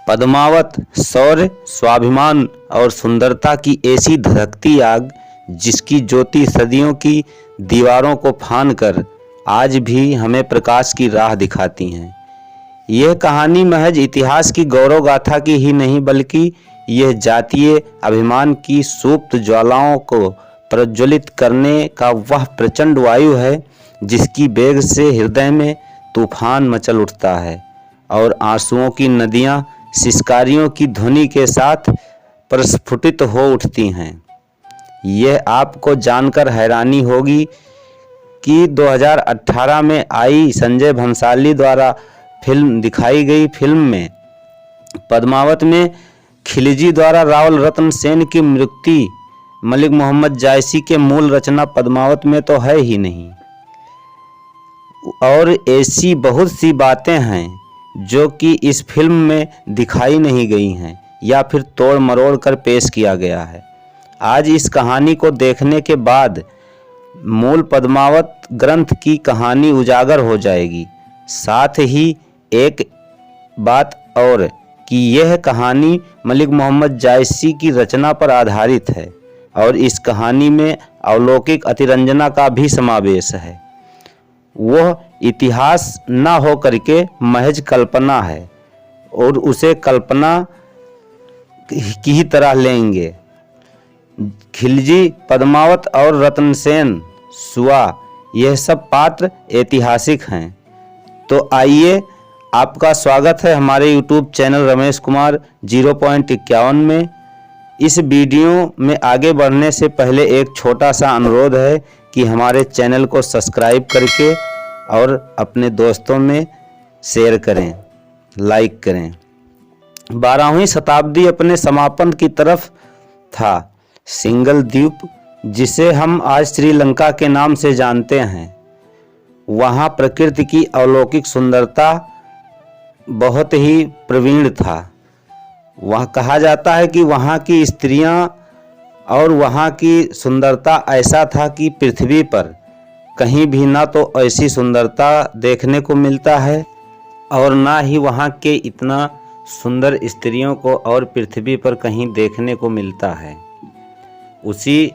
पद्मावत शौर्य, स्वाभिमान और सुंदरता की ऐसी धधकती आग जिसकी ज्योति सदियों की दीवारों को फान कर आज भी हमें प्रकाश की राह दिखाती हैं। यह कहानी महज इतिहास की गौरव गाथा की ही नहीं बल्कि यह जातीय अभिमान की सुप्त ज्वालाओं को प्रज्वलित करने का वह प्रचंड वायु है जिसकी वेग से हृदय में तूफान मचल उठता है और आंसुओं की नदियां सिसकारियों की ध्वनि के साथ प्रस्फुटित हो उठती हैं। यह आपको जानकर हैरानी होगी कि 2018 में आई संजय भंसाली द्वारा दिखाई गई फिल्म में पद्मावत में खिलजी द्वारा रावल रतन सेन की मृत्यु मलिक मोहम्मद जायसी के मूल रचना पद्मावत में तो है ही नहीं। और ऐसी बहुत सी बातें हैं जो कि इस फिल्म में दिखाई नहीं गई हैं या फिर तोड़ मरोड़ कर पेश किया गया है। आज इस कहानी को देखने के बाद मूल पद्मावत ग्रंथ की कहानी उजागर हो जाएगी। साथ ही एक बात और कि यह कहानी मलिक मोहम्मद जायसी की रचना पर आधारित है और इस कहानी में अलौकिक अतिरंजना का भी समावेश है। वह इतिहास न हो करके महज कल्पना है और उसे कल्पना की ही तरह लेंगे। खिलजी, पद्मावत और रतनसेन, सुआ यह सब पात्र ऐतिहासिक हैं। तो आइए, आपका स्वागत है हमारे YouTube चैनल रमेश कुमार 0.51 में। इस वीडियो में आगे बढ़ने से पहले एक छोटा सा अनुरोध है कि हमारे चैनल को सब्सक्राइब करके और अपने दोस्तों में शेयर करें, लाइक करें। 12वीं शताब्दी अपने समापन की तरफ था। सिंघल द्वीप, जिसे हम आज श्रीलंका के नाम से जानते हैं, वहाँ प्रकृति की अलौकिक सुंदरता बहुत ही प्रवीण था। वह कहा जाता है कि वहाँ की स्त्रियाँ और वहाँ की सुंदरता ऐसा था कि पृथ्वी पर कहीं भी ना तो ऐसी सुंदरता देखने को मिलता है और ना ही वहाँ के इतना सुंदर स्त्रियों को और पृथ्वी पर कहीं देखने को मिलता है। उसी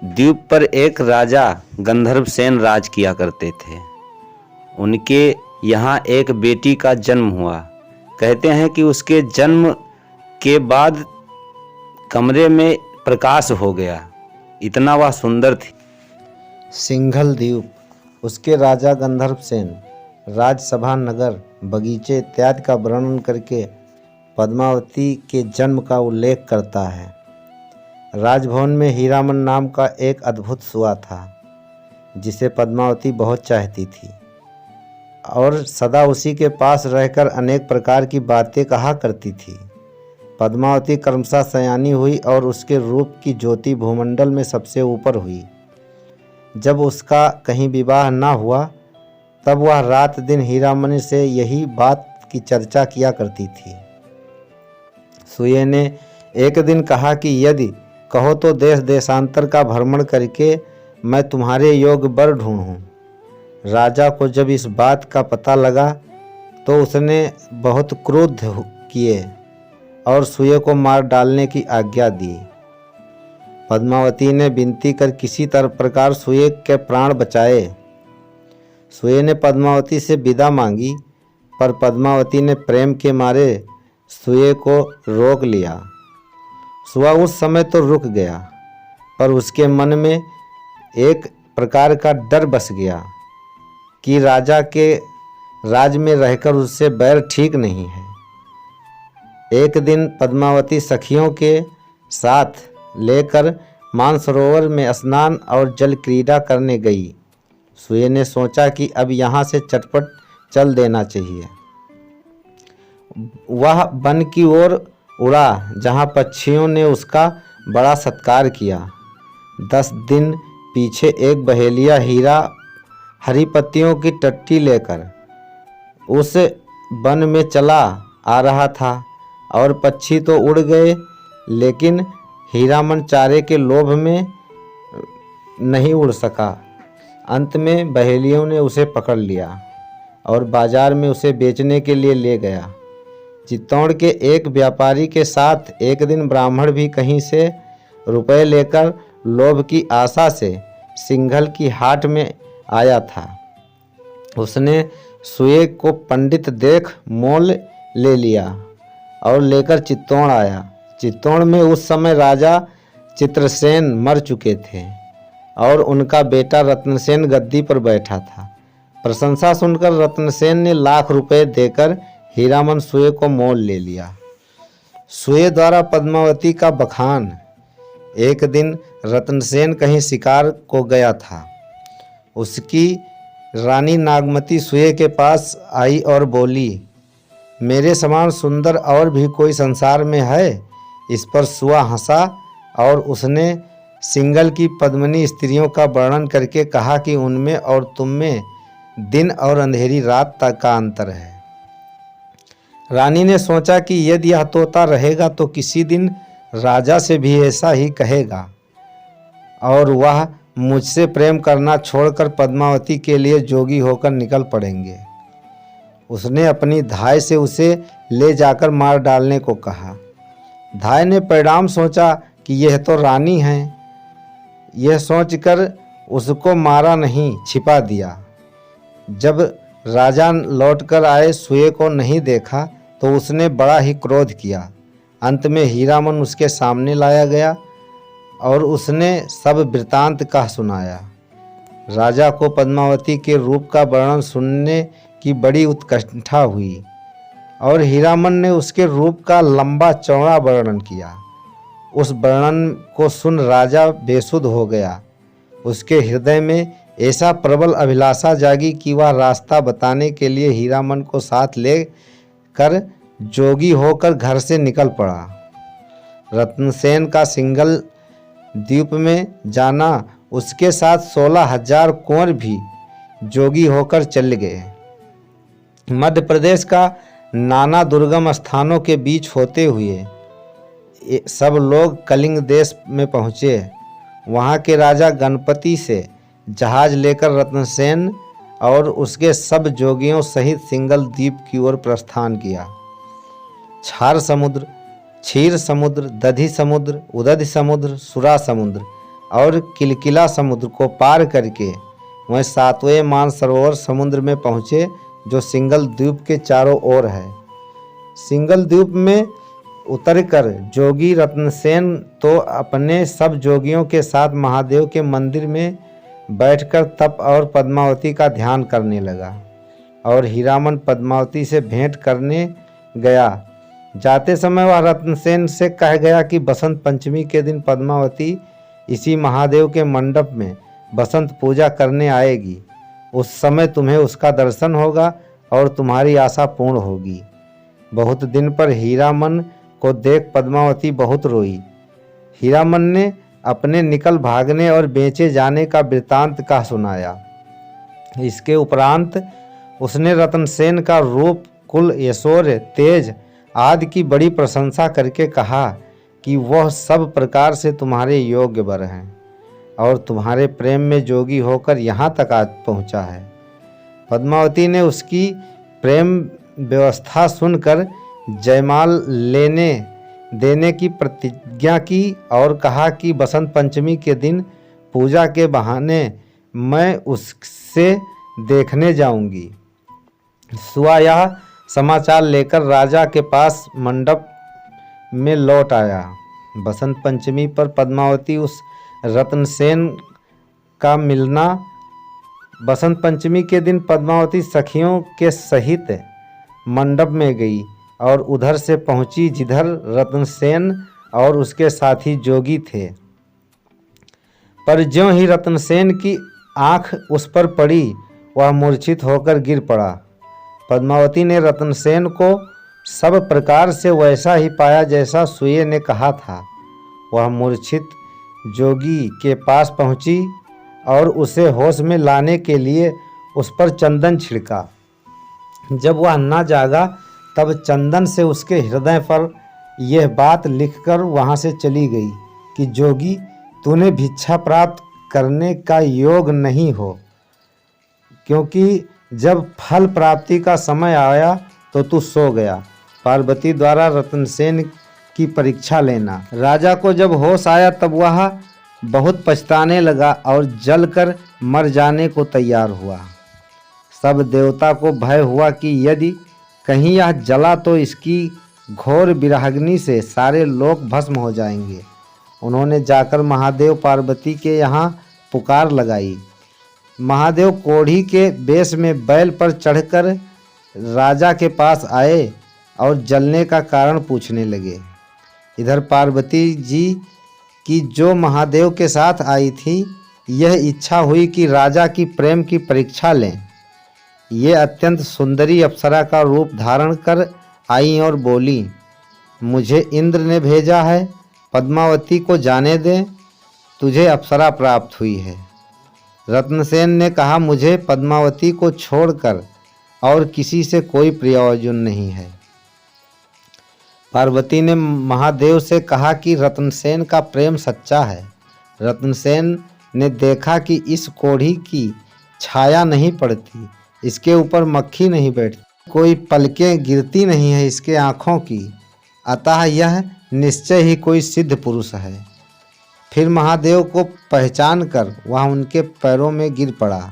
द्वीप पर एक राजा गंधर्वसेन राज किया करते थे। उनके यहाँ एक बेटी का जन्म हुआ। कहते हैं कि उसके जन्म के बाद कमरे में प्रकाश हो गया, इतना वह सुंदर थी। सिंघल द्वीप, उसके राजा गंधर्वसेन राजसभा नगर, बगीचे इत्यादि का वर्णन करके पद्मावती के जन्म का उल्लेख करता है। राजभवन में हीरामन नाम का एक अद्भुत सुआ था जिसे पद्मावती बहुत चाहती थी और सदा उसी के पास रहकर अनेक प्रकार की बातें कहा करती थी। पद्मावती क्रमशः सयानी हुई और उसके रूप की ज्योति भूमंडल में सबसे ऊपर हुई। जब उसका कहीं विवाह न हुआ तब वह रात दिन हीरामणि से यही बात की चर्चा किया करती थी। सुये ने एक दिन कहा कि यदि कहो तो देश देशांतर का भ्रमण करके मैं तुम्हारे योग्य वर ढूंढूं। राजा को जब इस बात का पता लगा तो उसने बहुत क्रोध किए और सुये को मार डालने की आज्ञा दी। पद्मावती ने विनती कर किसी तरह प्रकार सुये के प्राण बचाए। सुये ने पद्मावती से विदा मांगी पर पद्मावती ने प्रेम के मारे सुये को रोक लिया। सुआ उस समय तो रुक गया पर उसके मन में एक प्रकार का डर बस गया कि राजा के राज में रहकर उससे बैर ठीक नहीं है। एक दिन पद्मावती सखियों के साथ लेकर मानसरोवर में स्नान और जल क्रीड़ा करने गई। सुये ने सोचा कि अब यहाँ से चटपट चल देना चाहिए। वह वन की ओर उड़ा जहाँ पक्षियों ने उसका बड़ा सत्कार किया। 10 दिन पीछे एक बहेलिया हीरा हरी पत्तियों की टट्टी लेकर उस वन में चला आ रहा था और पक्षी तो उड़ गए लेकिन हीरामन चारे के लोभ में नहीं उड़ सका। अंत में बहेलियों ने उसे पकड़ लिया और बाजार में उसे बेचने के लिए ले गया। चित्तौड़ के एक व्यापारी के साथ एक दिन ब्राह्मण भी कहीं से रुपए लेकर लोभ की आशा से सिंघल की हाट में आया था। उसने सुए को पंडित देख मोल ले लिया और लेकर चित्तौड़ आया। चित्तौड़ में उस समय राजा चित्रसेन मर चुके थे और उनका बेटा रत्नसेन गद्दी पर बैठा था। प्रशंसा सुनकर रत्नसेन ने लाख रुपए देकर हीरामन सुए को मोल ले लिया। सुए द्वारा पद्मावती का बखान। एक दिन रत्नसेन कहीं शिकार को गया था। उसकी रानी नागमती सुए के पास आई और बोली, मेरे समान सुंदर और भी कोई संसार में है? इस पर सुआ हंसा और उसने सिंघल की पद्मिनी स्त्रियों का वर्णन करके कहा कि उनमें और तुम में दिन और अंधेरी रात तक का अंतर है। रानी ने सोचा कि यदि यह तोता रहेगा तो किसी दिन राजा से भी ऐसा ही कहेगा और वह मुझसे प्रेम करना छोड़कर पद्मावती के लिए जोगी होकर निकल पड़ेंगे। उसने अपनी धाय से उसे ले जाकर मार डालने को कहा। धाय ने परिणाम सोचा कि यह तो रानी है। यह सोचकर उसको मारा नहीं, छिपा दिया। जब राजा लौटकर आए, सुए को नहीं देखा तो उसने बड़ा ही क्रोध किया। अंत में हीरामन उसके सामने लाया गया और उसने सब वृतांत कह सुनाया। राजा को पद्मावती के रूप का वर्णन सुनने की बड़ी उत्कंठा हुई और हीरामन ने उसके रूप का लंबा चौड़ा वर्णन किया। उस वर्णन को सुन राजा बेसुध हो गया। उसके हृदय में ऐसा प्रबल अभिलाषा जागी कि वह रास्ता बताने के लिए हीरामन को साथ ले कर जोगी होकर घर से निकल पड़ा। रत्नसेन का सिंघल द्वीप में जाना, उसके साथ 16,000 कुंवर भी जोगी होकर चल गए। मध्य प्रदेश का नाना दुर्गम स्थानों के बीच होते हुए सब लोग कलिंग देश में पहुँचे। वहाँ के राजा गणपति से जहाज लेकर रत्नसेन और उसके सब जोगियों सहित सिंघल द्वीप की ओर प्रस्थान किया। क्षार समुद्र, क्षीर समुद्र, दधि समुद्र, उदधि समुद्र, सुरा समुद्र और किलकिला समुद्र को पार करके वह 7वें मानसरोवर समुद्र में पहुँचे, जो सिंघल द्वीप के चारों ओर है। सिंघल द्वीप में उतरकर जोगी रत्नसेन तो अपने सब जोगियों के साथ महादेव के मंदिर में बैठकर तप और पद्मावती का ध्यान करने लगा और हीरामन पद्मावती से भेंट करने गया। जाते समय वह रत्नसेन से कह गया कि बसंत पंचमी के दिन पद्मावती इसी महादेव के मंडप में बसंत पूजा करने आएगी। उस समय तुम्हें उसका दर्शन होगा और तुम्हारी आशा पूर्ण होगी। बहुत दिन पर हीरामन को देख पद्मावती बहुत रोई। हीरामन ने अपने निकल भागने और बेचे जाने का वृत्तांत कह सुनाया। इसके उपरांत उसने रत्नसेन का रूप, कुल, ऐश्वर्य, तेज आदि की बड़ी प्रशंसा करके कहा कि वह सब प्रकार से तुम्हारे योग्य वर हैं और तुम्हारे प्रेम में जोगी होकर यहाँ तक आज पहुँचा है। पद्मावती ने उसकी प्रेम व्यवस्था सुनकर जयमाल लेने देने की प्रतिज्ञा की और कहा कि बसंत पंचमी के दिन पूजा के बहाने मैं उससे देखने जाऊंगी। सुआ यह समाचार लेकर राजा के पास मंडप में लौट आया। बसंत पंचमी पर पद्मावती उस रत्नसेन का मिलना। बसंत पंचमी के दिन पद्मावती सखियों के सहित मंडप में गई और उधर से पहुंची जिधर रत्नसेन और उसके साथी जोगी थे। पर ज्यों ही रत्नसेन की आंख उस पर पड़ी, वह मूर्छित होकर गिर पड़ा। पद्मावती ने रत्नसेन को सब प्रकार से वैसा ही पाया जैसा सुए ने कहा था। वह मूर्छित जोगी के पास पहुंची और उसे होश में लाने के लिए उस पर चंदन छिड़का। जब वह न जागा तब चंदन से उसके हृदय पर यह बात लिखकर वहाँ से चली गई कि जोगी, तूने भिक्षा प्राप्त करने का योग नहीं हो, क्योंकि जब फल प्राप्ति का समय आया तो तू सो गया पार्वती द्वारा रत्नसेन की परीक्षा लेना। राजा को जब होश आया तब वह बहुत पछताने लगा और जलकर मर जाने को तैयार हुआ। सब देवता को भय हुआ कि यदि कहीं यह जला तो इसकी घोर विरहाग्नि से सारे लोक भस्म हो जाएंगे। उन्होंने जाकर महादेव पार्वती के यहाँ पुकार लगाई। महादेव कोढ़ी के वेश में बैल पर चढ़कर राजा के पास आए और जलने का कारण पूछने लगे। इधर पार्वती जी की जो महादेव के साथ आई थी, यह इच्छा हुई कि राजा की प्रेम की परीक्षा लें। ये अत्यंत सुंदरी अप्सरा का रूप धारण कर आई और बोली, मुझे इंद्र ने भेजा है, पद्मावती को जाने दे, तुझे अप्सरा प्राप्त हुई है। रत्नसेन ने कहा, मुझे पद्मावती को छोड़कर और किसी से कोई प्रयोजन नहीं है। पार्वती ने महादेव से कहा कि रत्नसेन का प्रेम सच्चा है। रत्नसेन ने देखा कि इस कोढ़ी की छाया नहीं पड़ती, इसके ऊपर मक्खी नहीं बैठती, कोई पलकें गिरती नहीं है इसके आँखों की, अतः यह निश्चय ही कोई सिद्ध पुरुष है। फिर महादेव को पहचान कर वह उनके पैरों में गिर पड़ा।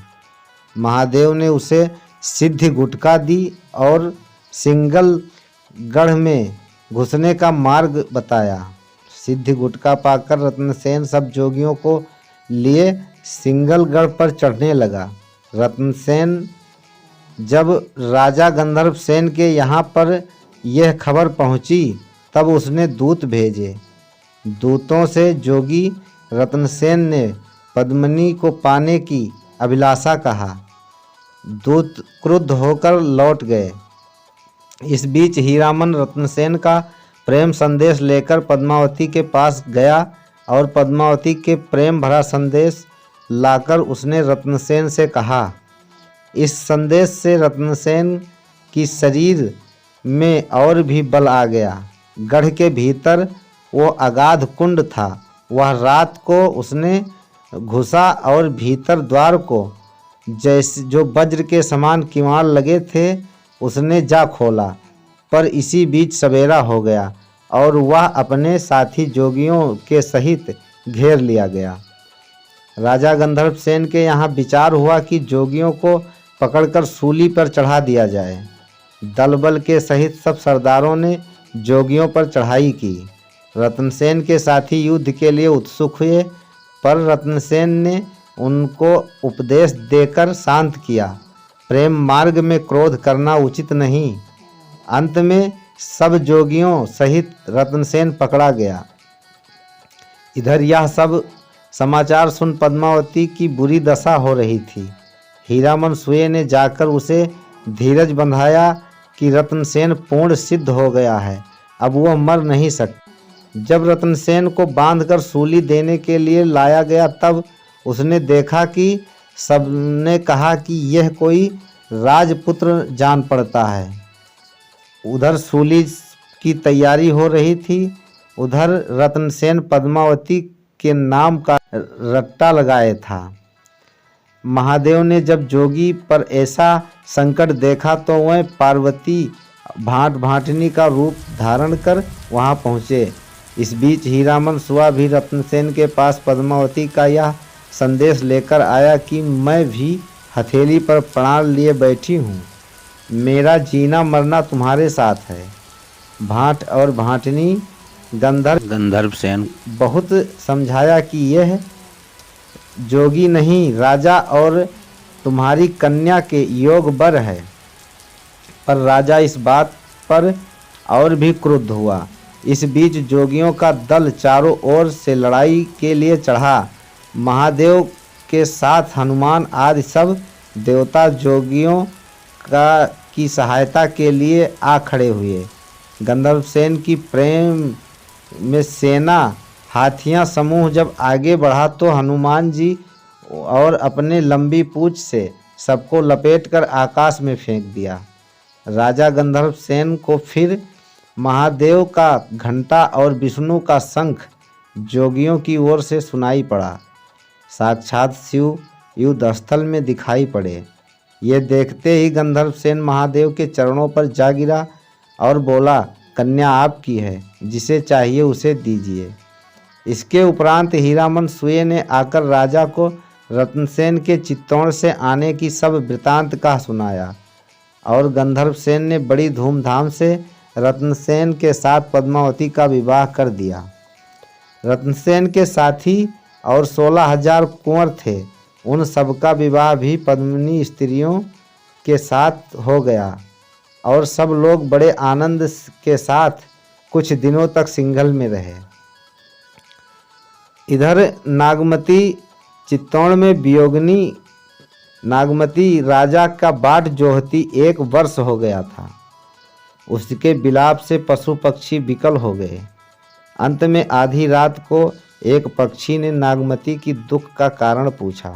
महादेव ने उसे सिद्धि गुटका दी और सिंगलगढ़ में घुसने का मार्ग बताया। सिद्धि गुटका पाकर रत्नसेन सब जोगियों को लिए सिंगलगढ़ पर चढ़ने लगा। रत्नसेन जब राजा गंधर्व सेन के यहाँ पर यह खबर पहुँची तब उसने दूत भेजे। दूतों से जोगी रत्नसेन ने पद्मिनी को पाने की अभिलाषा कहा। दूत क्रुद्ध होकर लौट गए। इस बीच हीरामन रत्नसेन का प्रेम संदेश लेकर पद्मावती के पास गया और पद्मावती के प्रेम भरा संदेश लाकर उसने रत्नसेन से कहा। इस संदेश से रत्नसेन की शरीर में और भी बल आ गया। गढ़ के भीतर वो अगाध कुंड था। वह रात को उसने घुसा और भीतर द्वार को जैसे जो वज्र के समान किवाड़ लगे थे उसने जा खोला, पर इसी बीच सवेरा हो गया और वह अपने साथी जोगियों के सहित घेर लिया गया। राजा गंधर्व सेन के यहाँ विचार हुआ कि जोगियों को पकड़कर सूली पर चढ़ा दिया जाए। दलबल के सहित सब सरदारों ने जोगियों पर चढ़ाई की। रत्नसेन के साथी युद्ध के लिए उत्सुक हुए, पर रत्नसेन ने उनको उपदेश देकर शांत किया। प्रेम मार्ग में क्रोध करना उचित नहीं। अंत में सब जोगियों सहित रत्नसेन पकड़ा गया। इधर यह सब समाचार सुन पद्मावती की बुरी दशा हो रही थी। हीरामन सुए ने जाकर उसे धीरज बंधाया कि रत्नसेन पूर्ण सिद्ध हो गया है, अब वह मर नहीं सकता। जब रत्नसेन को बांधकर सूली देने के लिए लाया गया तब उसने देखा कि सबने कहा कि यह कोई राजपुत्र जान पड़ता है। उधर सूली की तैयारी हो रही थी, उधर रत्नसेन पद्मावती के नाम का रट्टा लगाए था। महादेव ने जब जोगी पर ऐसा संकट देखा तो वह पार्वती भांट भांटनी का रूप धारण कर वहां पहुँचे। इस बीच हीरामन सुआ भी रत्नसेन के पास पद्मावती का यह संदेश लेकर आया कि मैं भी हथेली पर प्राण लिए बैठी हूँ, मेरा जीना मरना तुम्हारे साथ है। भांट और भांटनी गंधर्व सेन बहुत समझाया कि यह जोगी नहीं, राजा और तुम्हारी कन्या के योग बर है। पर राजा इस बात पर और भी क्रुद्ध हुआ। इस बीच जोगियों का दल चारों ओर से लड़ाई के लिए चढ़ा। महादेव के साथ हनुमान आदि सब देवता जोगियों की सहायता के लिए आ खड़े हुए। गंधर्व सेन की प्रेम में सेना हाथियां समूह जब आगे बढ़ा तो हनुमान जी और अपने लंबी पूंछ से सबको लपेटकर आकाश में फेंक दिया। राजा गंधर्व सेन को फिर महादेव का घंटा और विष्णु का शंख जोगियों की ओर से सुनाई पड़ा। साक्षात शिव युद्ध स्थल में दिखाई पड़े। ये देखते ही गंधर्व सेन महादेव के चरणों पर जा गिरा और बोला, कन्या आपकी है, जिसे चाहिए उसे दीजिए। इसके उपरांत हीरामन सुये ने आकर राजा को रत्नसेन के चित्तौड़ से आने की सब वृतांत कह सुनाया और गंधर्वसेन ने बड़ी धूमधाम से रत्नसेन के साथ पद्मावती का विवाह कर दिया। रत्नसेन के साथी और 16,000 कुंवर थे, उन सबका विवाह भी पद्मिनी स्त्रियों के साथ हो गया और सब लोग बड़े आनंद के साथ कुछ दिनों तक सिंघल में रहे। इधर नागमती चित्तौड़ में वियोगिनी नागमती राजा का बाट जोहती 1 वर्ष हो गया था। उसके विलाप से पशु पक्षी विकल हो गए। अंत में आधी रात को एक पक्षी ने नागमती की दुख का कारण पूछा।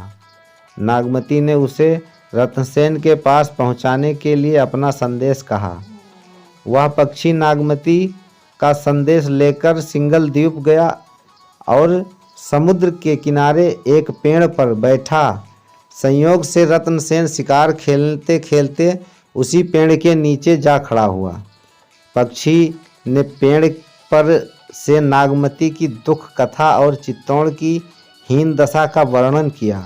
नागमती ने उसे रत्नसेन के पास पहुंचाने के लिए अपना संदेश कहा। वह पक्षी नागमती का संदेश लेकर सिंघल द्वीप गया और समुद्र के किनारे एक पेड़ पर बैठा। संयोग से रत्नसेन शिकार खेलते खेलते उसी पेड़ के नीचे जा खड़ा हुआ। पक्षी ने पेड़ पर से नागमती की दुख कथा और चित्तौड़ की हीन दशा का वर्णन किया।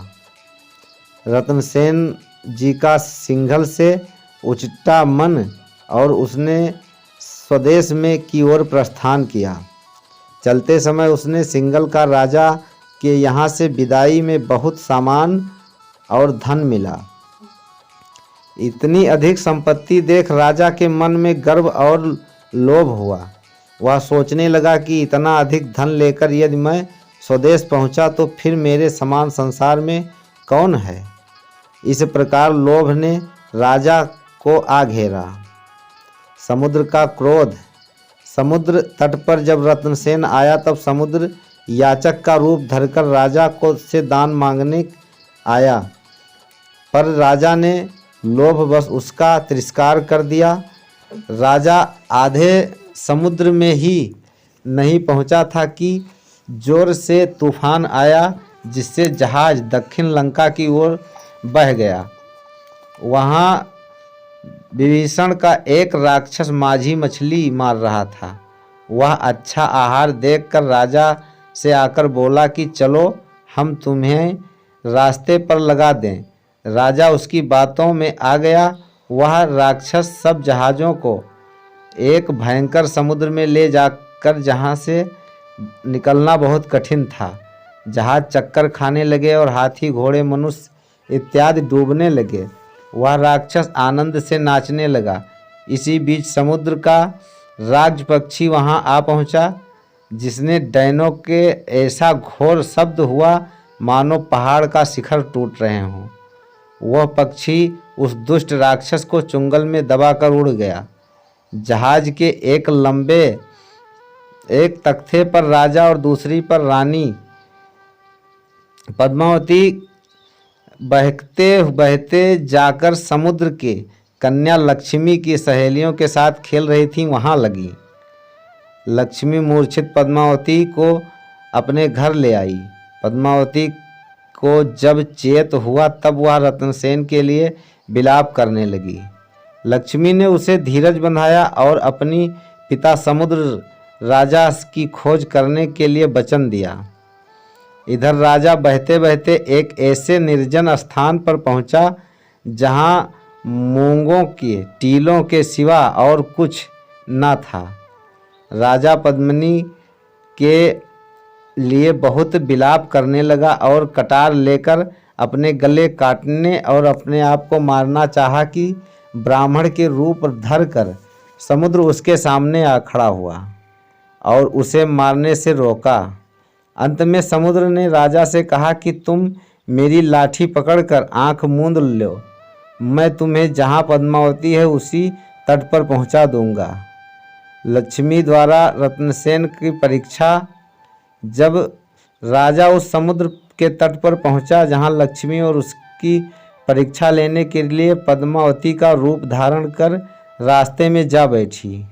रत्नसेन जी का सिंघल से उचटा मन और उसने स्वदेश में की ओर प्रस्थान किया। चलते समय उसने सिंघल का राजा के यहाँ से विदाई में बहुत सामान और धन मिला। इतनी अधिक संपत्ति देख राजा के मन में गर्व और लोभ हुआ। वह सोचने लगा कि इतना अधिक धन लेकर यदि मैं स्वदेश पहुंचा तो फिर मेरे समान संसार में कौन है। इस प्रकार लोभ ने राजा को आ घेरा। समुद्र का क्रोध। समुद्र तट पर जब रत्नसेन आया तब समुद्र याचक का रूप धरकर राजा को से दान मांगने आया, पर राजा ने लोभवश उसका तिरस्कार कर दिया। राजा आधे समुद्र में ही नहीं पहुंचा था कि जोर से तूफान आया, जिससे जहाज दक्षिण लंका की ओर बह गया। वहाँ विभीषण का एक राक्षस माझी मछली मार रहा था। वह अच्छा आहार देखकर राजा से आकर बोला कि चलो हम तुम्हें रास्ते पर लगा दें। राजा उसकी बातों में आ गया। वह राक्षस सब जहाज़ों को एक भयंकर समुद्र में ले जाकर जहाँ से निकलना बहुत कठिन था। जहाज चक्कर खाने लगे और हाथी घोड़े मनुष्य इत्यादि डूबने लगे। वह राक्षस आनंद से नाचने लगा। इसी बीच समुद्र का राज पक्षी वहां आ पहुंचा, जिसने डैनों के ऐसा घोर शब्द हुआ मानो पहाड़ का शिखर टूट रहे हों। वह पक्षी उस दुष्ट राक्षस को चुंगल में दबाकर उड़ गया। जहाज के एक तख्ते पर राजा और दूसरी पर रानी पद्मावती बहते बहते जाकर समुद्र के कन्या लक्ष्मी की सहेलियों के साथ खेल रही थी, वहां लगी। लक्ष्मी मूर्छित पद्मावती को अपने घर ले आई। पद्मावती को जब चेत हुआ तब वह रत्नसेन के लिए विलाप करने लगी। लक्ष्मी ने उसे धीरज बंधाया और अपनी पिता समुद्र राजा की खोज करने के लिए वचन दिया। इधर राजा बहते बहते एक ऐसे निर्जन स्थान पर पहुंचा जहां मूंगों के टीलों के सिवा और कुछ न था। राजा पद्मिनी के लिए बहुत विलाप करने लगा और कटार लेकर अपने गले काटने और अपने आप को मारना चाहा कि ब्राह्मण के रूप धरकर समुद्र उसके सामने आ खड़ा हुआ और उसे मारने से रोका। अंत में समुद्र ने राजा से कहा कि तुम मेरी लाठी पकड़कर आंख मूंद लो, मैं तुम्हें जहां पद्मावती है उसी तट पर पहुंचा दूंगा। लक्ष्मी द्वारा रत्नसेन की परीक्षा। जब राजा उस समुद्र के तट पर पहुंचा जहां लक्ष्मी और उसकी परीक्षा लेने के लिए पद्मावती का रूप धारण कर रास्ते में जा बैठी।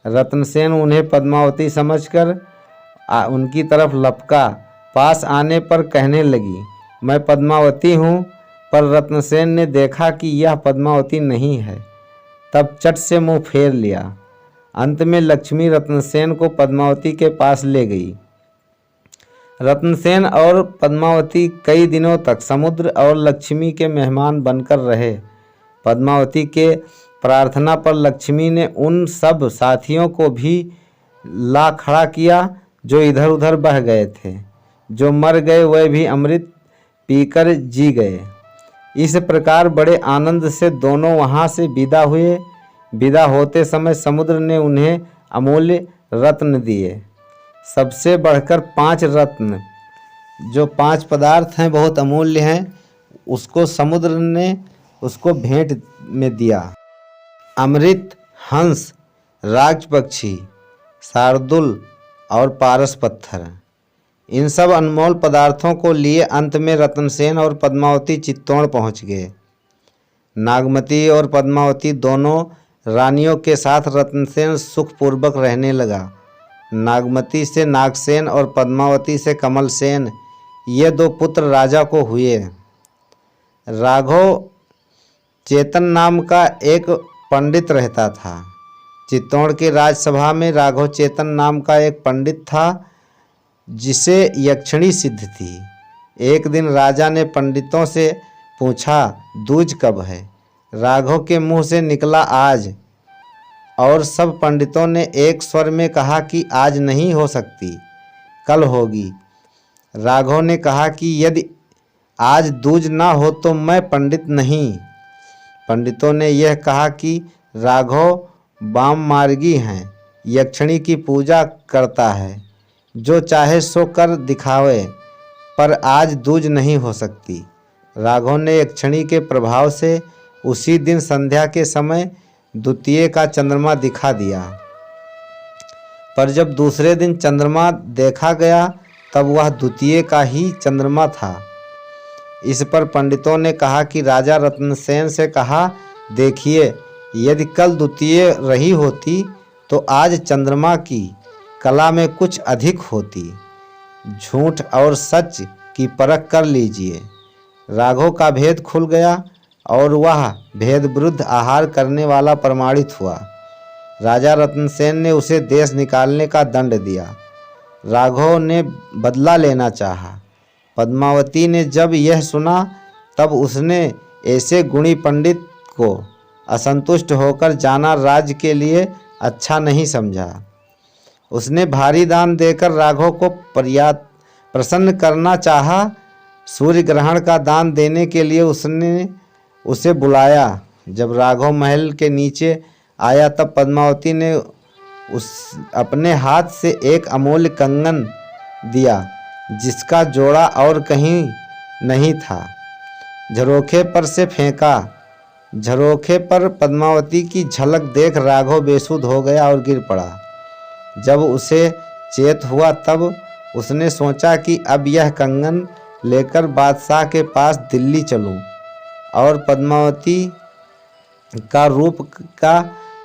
रत्नसेन उन्हें पद्मावती समझकर उनकी तरफ लपका। पास आने पर कहने लगी, मैं पद्मावती हूँ, पर रत्नसेन ने देखा कि यह पद्मावती नहीं है, तब चट से मुंह फेर लिया अंत में लक्ष्मी रत्नसेन को पद्मावती के पास ले गई। रत्नसेन और पद्मावती कई दिनों तक समुद्र और लक्ष्मी के मेहमान बनकर रहे। पद्मावती के प्रार्थना पर लक्ष्मी ने उन सब साथियों को भी ला खड़ा किया जो इधर उधर बह गए थे। जो मर गए वह भी अमृत पीकर जी गए। इस प्रकार बड़े आनंद से दोनों वहाँ से विदा हुए। विदा होते समय समुद्र ने उन्हें अमूल्य रत्न दिए। सबसे बढ़कर 5 रत्न, जो 5 पदार्थ हैं बहुत अमूल्य हैं, उसको समुद्र ने उसको भेंट में दिया। अमृत, हंस, राज पक्षी, शार्दुल और पारस पत्थर। इन सब अनमोल पदार्थों को लिए अंत में रत्नसेन और पद्मावती चित्तौड़ पहुंच गए। नागमती और पद्मावती दोनों रानियों के साथ रत्नसेन सुखपूर्वक रहने लगा। नागमती से नागसेन और पद्मावती से कमलसेन, ये 2 पुत्र राजा को हुए। राघव चेतन नाम का एक पंडित रहता था। चित्तौड़ की राजसभा में राघव चेतन नाम का एक पंडित था जिसे यक्षिणी सिद्ध थी। एक दिन राजा ने पंडितों से पूछा, दूज कब है? राघव के मुंह से निकला आज, और सब पंडितों ने एक स्वर में कहा कि आज नहीं हो सकती, कल होगी। राघव ने कहा कि यदि आज दूज ना हो तो मैं पंडित नहीं। पंडितों ने यह कहा कि राघव वाम मार्गी हैं, यक्षिणी की पूजा करता है, जो चाहे सो कर दिखावे, पर आज दूज नहीं हो सकती। राघव ने यक्षिणी के प्रभाव से उसी दिन संध्या के समय द्वितीय का चंद्रमा दिखा दिया। पर जब दूसरे दिन चंद्रमा देखा गया तब वह द्वितीय का ही चंद्रमा था। इस पर पंडितों ने कहा कि राजा रत्नसेन से कहा, देखिए, यदि कल द्वितीय रही होती तो आज चंद्रमा की कला में कुछ अधिक होती। झूठ और सच की परख कर लीजिए। राघव का भेद खुल गया और वह भेद विरुद्ध आहार करने वाला प्रमाणित हुआ। राजा रत्नसेन ने उसे देश निकालने का दंड दिया। राघव ने बदला लेना चाहा। पद्मावती ने जब यह सुना तब उसने ऐसे गुणी पंडित को असंतुष्ट होकर जाना राज्य के लिए अच्छा नहीं समझा। उसने भारी दान देकर राघव को प्रसन्न करना चाहा। सूर्य ग्रहण का दान देने के लिए उसने उसे बुलाया। जब राघव महल के नीचे आया तब पद्मावती ने अपने हाथ से एक अमूल्य कंगन दिया जिसका जोड़ा और कहीं नहीं था। झरोखे पर से फेंका। झरोखे पर पद्मावती की झलक देख राघव बेसुध हो गया और गिर पड़ा। जब उसे चेत हुआ तब उसने सोचा कि अब यह कंगन लेकर बादशाह के पास दिल्ली चलूं और पद्मावती का रूप का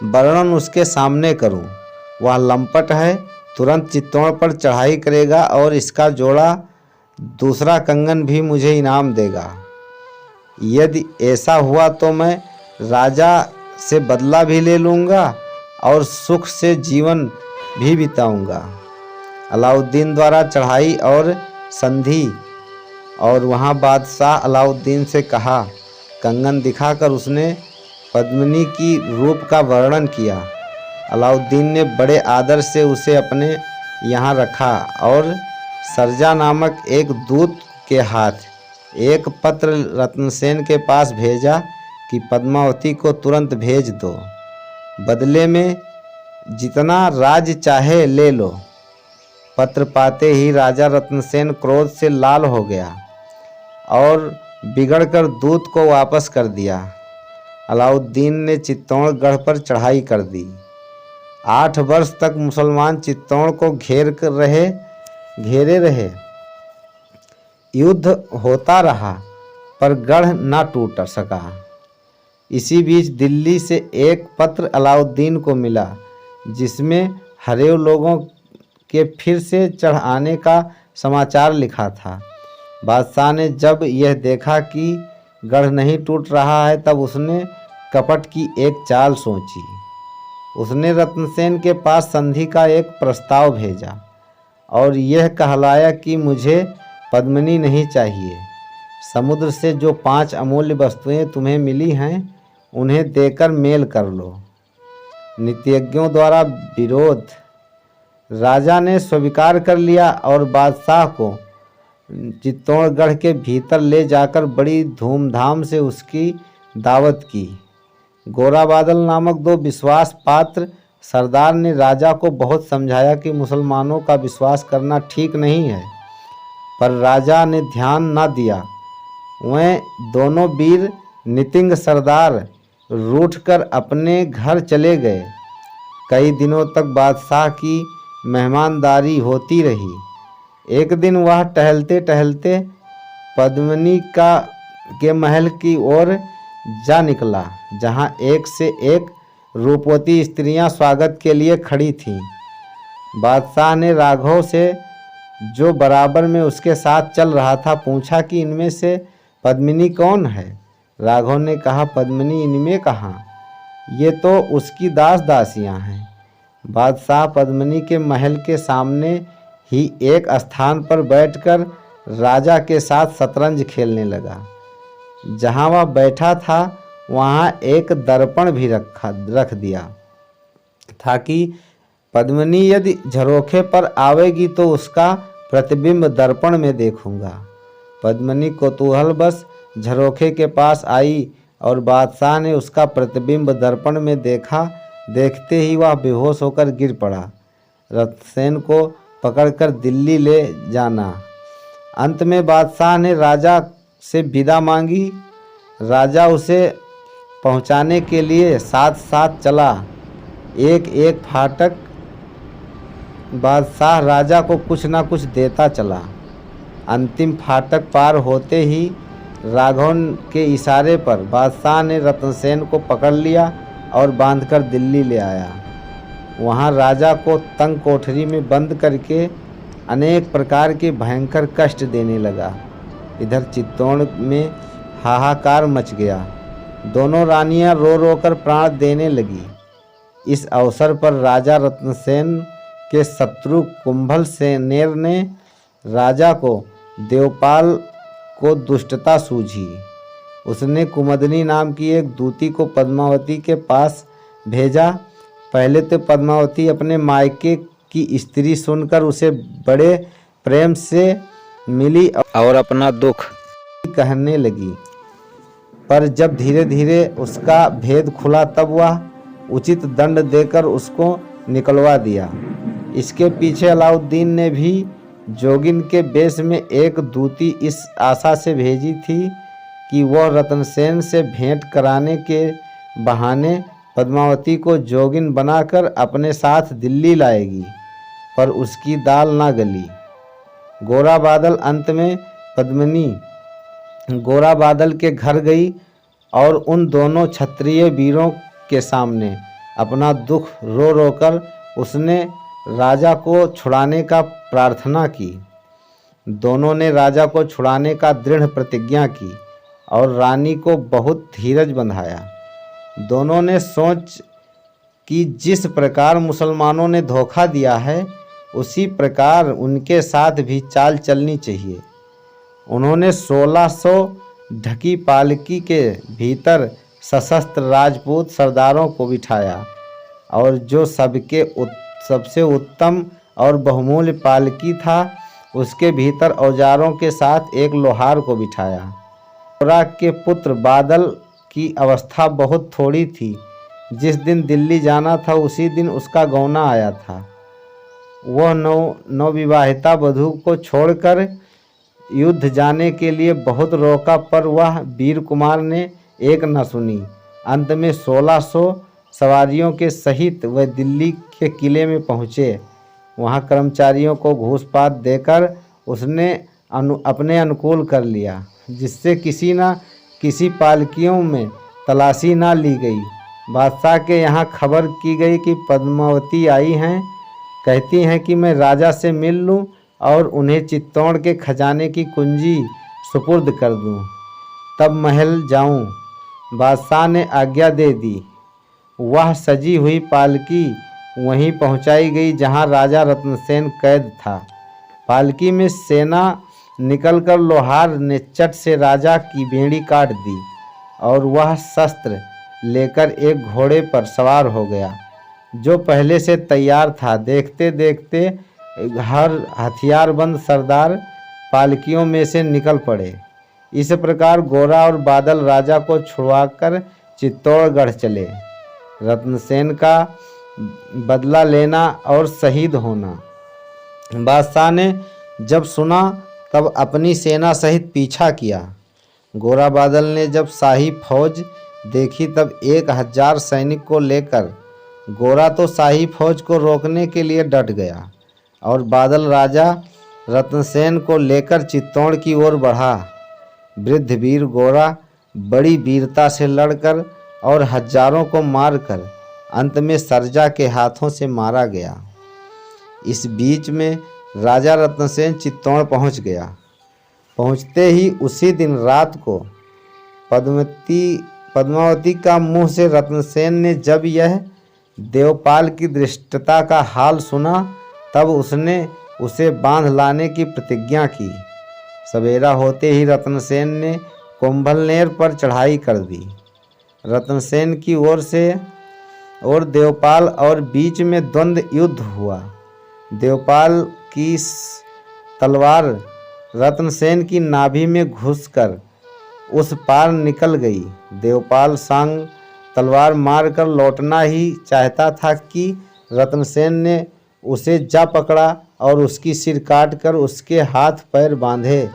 वर्णन उसके सामने करूं। वह लंपट है, तुरंत चित्तौड़ पर चढ़ाई करेगा और इसका जोड़ा दूसरा कंगन भी मुझे इनाम देगा। यदि ऐसा हुआ तो मैं राजा से बदला भी ले लूँगा और सुख से जीवन भी बिताऊंगा। अलाउद्दीन द्वारा चढ़ाई और संधि। और वहाँ बादशाह अलाउद्दीन से कहा। कंगन दिखाकर उसने पद्मिनी की रूप का वर्णन किया। अलाउद्दीन ने बड़े आदर से उसे अपने यहाँ रखा और सरजा नामक एक दूत के हाथ एक पत्र रत्नसेन के पास भेजा कि पद्मावती को तुरंत भेज दो, बदले में जितना राज चाहे ले लो। पत्र पाते ही राजा रत्नसेन क्रोध से लाल हो गया और बिगड़कर दूत को वापस कर दिया। अलाउद्दीन ने चित्तौड़गढ़ पर चढ़ाई कर दी। 8 वर्ष तक मुसलमान चित्तौड़ को घेरे रहे। युद्ध होता रहा पर गढ़ न टूट सका। इसी बीच दिल्ली से एक पत्र अलाउद्दीन को मिला जिसमें हरेव लोगों के फिर से चढ़ आने का समाचार लिखा था। बादशाह ने जब यह देखा कि गढ़ नहीं टूट रहा है तब उसने कपट की एक चाल सोची। उसने रत्नसेन के पास संधि का एक प्रस्ताव भेजा और यह कहलाया कि मुझे पद्मिनी नहीं चाहिए। समुद्र से जो 5 अमूल्य वस्तुएं तुम्हें मिली हैं उन्हें देकर मेल कर लो। नीतिज्ञों द्वारा विरोध। राजा ने स्वीकार कर लिया और बादशाह को चित्तौड़गढ़ के भीतर ले जाकर बड़ी धूमधाम से उसकी दावत की। गोरा बादल नामक 2 विश्वास पात्र सरदार ने राजा को बहुत समझाया कि मुसलमानों का विश्वास करना ठीक नहीं है, पर राजा ने ध्यान न दिया। वह दोनों वीर नितिंग सरदार रूठकर अपने घर चले गए। कई दिनों तक बादशाह की मेहमानदारी होती रही। एक दिन वह टहलते टहलते पद्मिनी के महल की ओर जा निकला, जहाँ एक से एक रूपवती स्त्रियां स्वागत के लिए खड़ी थीं। बादशाह ने राघव से, जो बराबर में उसके साथ चल रहा था, पूछा कि इनमें से पद्मिनी कौन है। राघव ने कहा, पद्मिनी इनमें कहाँ, ये तो उसकी दास दासियाँ हैं। बादशाह पद्मिनी के महल के सामने ही एक स्थान पर बैठकर राजा के साथ शतरंज खेलने लगा। जहाँ वह बैठा था वहाँ एक दर्पण भी रख दिया था कि पद्मिनी यदि झरोखे पर आवेगी तो उसका प्रतिबिंब दर्पण में देखूंगा। पद्मिनी कौतूहलवश झरोखे के पास आई और बादशाह ने उसका प्रतिबिंब दर्पण में देखा। देखते ही वह बेहोश होकर गिर पड़ा। रत्नसेन को पकड़कर दिल्ली ले जाना। अंत में बादशाह ने राजा से विदा मांगी। राजा उसे पहुंचाने के लिए साथ साथ चला। एक एक फाटक बादशाह राजा को कुछ ना कुछ देता चला। अंतिम फाटक पार होते ही राघव के इशारे पर बादशाह ने रत्नसेन को पकड़ लिया और बांधकर दिल्ली ले आया। वहाँ राजा को तंग कोठरी में बंद करके अनेक प्रकार के भयंकर कष्ट देने लगा। इधर चित्तौड़ में हाहाकार मच गया। दोनों रानियां रो रो कर प्राण देने लगी। इस अवसर पर राजा रत्नसेन के शत्रु कुंभल सेनेर ने राजा को देवपाल को दुष्टता सूझी। उसने कुमुदनी नाम की एक दूती को पद्मावती के पास भेजा। पहले तो पद्मावती अपने मायके की स्त्री सुनकर उसे बड़े प्रेम से मिली और अपना दुख कहने लगी, पर जब धीरे धीरे उसका भेद खुला तब वह उचित दंड देकर उसको निकलवा दिया। इसके पीछे अलाउद्दीन ने भी जोगिन के वेश में एक दूती इस आशा से भेजी थी कि वह रत्नसेन से भेंट कराने के बहाने पद्मावती को जोगिन बनाकर अपने साथ दिल्ली लाएगी, पर उसकी दाल ना गली। गोरा बादल अंत में पद्मिनी गोरा बादल के घर गई और उन दोनों क्षत्रिय वीरों के सामने अपना दुख रो रो कर उसने राजा को छुड़ाने का प्रार्थना की। दोनों ने राजा को छुड़ाने का दृढ़ प्रतिज्ञा की और रानी को बहुत धीरज बंधाया। दोनों ने सोच कि जिस प्रकार मुसलमानों ने धोखा दिया है उसी प्रकार उनके साथ भी चाल चलनी चाहिए। उन्होंने 1600 ढकी पालकी के भीतर सशस्त्र राजपूत सरदारों को बिठाया और जो सबसे उत्तम और बहुमूल्य पालकी था उसके भीतर औजारों के साथ एक लोहार को बिठाया। गोरा के पुत्र बादल की अवस्था बहुत थोड़ी थी। जिस दिन दिल्ली जाना था उसी दिन उसका गौना आया था। वह नवविवाहिता वधू को छोड़कर युद्ध जाने के लिए बहुत रोका, पर वह वीर कुमार ने एक न सुनी। अंत में 1600 सवारियों के सहित वह दिल्ली के किले में पहुँचे। वहाँ कर्मचारियों को घूसपात देकर उसने अपने अनुकूल कर लिया, जिससे किसी न किसी पालकियों में तलाशी ना ली गई। बादशाह के यहाँ खबर की गई कि पद्मावती आई हैं। कहती हैं कि मैं राजा से मिल लूँ और उन्हें चित्तौड़ के खजाने की कुंजी सुपुर्द कर दूँ, तब महल जाऊँ। बादशाह ने आज्ञा दे दी। वह सजी हुई पालकी वहीं पहुंचाई गई जहां राजा रत्नसेन कैद था। पालकी में सेना निकलकर लोहार ने चट से राजा की बेड़ी काट दी और वह शस्त्र लेकर एक घोड़े पर सवार हो गया जो पहले से तैयार था। देखते देखते हर हथियारबंद सरदार पालकियों में से निकल पड़े। इस प्रकार गोरा और बादल राजा को छुड़वाकर चित्तौड़गढ़ चले। रत्नसेन का बदला लेना और शहीद होना। बादशाह ने जब सुना तब अपनी सेना सहित पीछा किया। गोरा बादल ने जब शाही फौज देखी तब 1000 सैनिक को लेकर गोरा तो शाही फौज को रोकने के लिए डट गया और बादल राजा रत्नसेन को लेकर चित्तौड़ की ओर बढ़ा। वृद्ध वीर गोरा बड़ी वीरता से लड़कर और हजारों को मारकर अंत में सरजा के हाथों से मारा गया। इस बीच में राजा रत्नसेन चित्तौड़ पहुंच गया। पहुंचते ही उसी दिन रात को पद्मावती का मुंह से रत्नसेन ने जब यह देवपाल की धृष्टता का हाल सुना तब उसने उसे बांध लाने की प्रतिज्ञा की। सवेरा होते ही रत्नसेन ने कुंभलनेर पर चढ़ाई कर दी। रत्नसेन की ओर से और देवपाल और बीच में द्वंद्व युद्ध हुआ। देवपाल की तलवार रत्नसेन की नाभि में घुसकर उस पार निकल गई। देवपाल सांग तलवार मारकर लौटना ही चाहता था कि रत्नसेन ने उसे जा पकड़ा और उसकी सिर काटकर उसके हाथ पैर बांधे।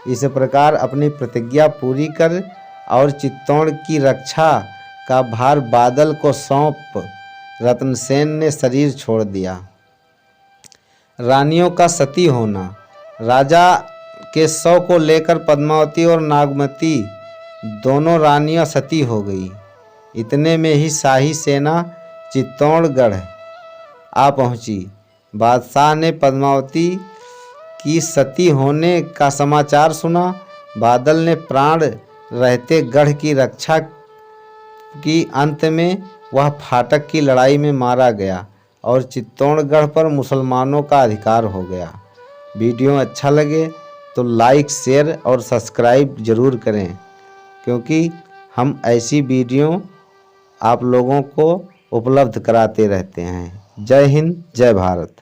इस प्रकार अपनी प्रतिज्ञा पूरी कर और चित्तौड़ की रक्षा का भार बादल को सौंप रत्नसेन ने शरीर छोड़ दिया। रानियों का सती होना। राजा के शव को लेकर पद्मावती और नागमती दोनों रानियां सती हो गई। इतने में ही शाही सेना चित्तौड़गढ़ आ पहुंची। बादशाह ने पद्मावती की सती होने का समाचार सुना। बादल ने प्राण रहते गढ़ की रक्षा की। अंत में वह फाटक की लड़ाई में मारा गया और चित्तौड़गढ़ पर मुसलमानों का अधिकार हो गया। वीडियो अच्छा लगे तो लाइक, शेयर और सब्सक्राइब ज़रूर करें क्योंकि हम ऐसी वीडियो आप लोगों को उपलब्ध कराते रहते हैं। जय हिंद, जय भारत।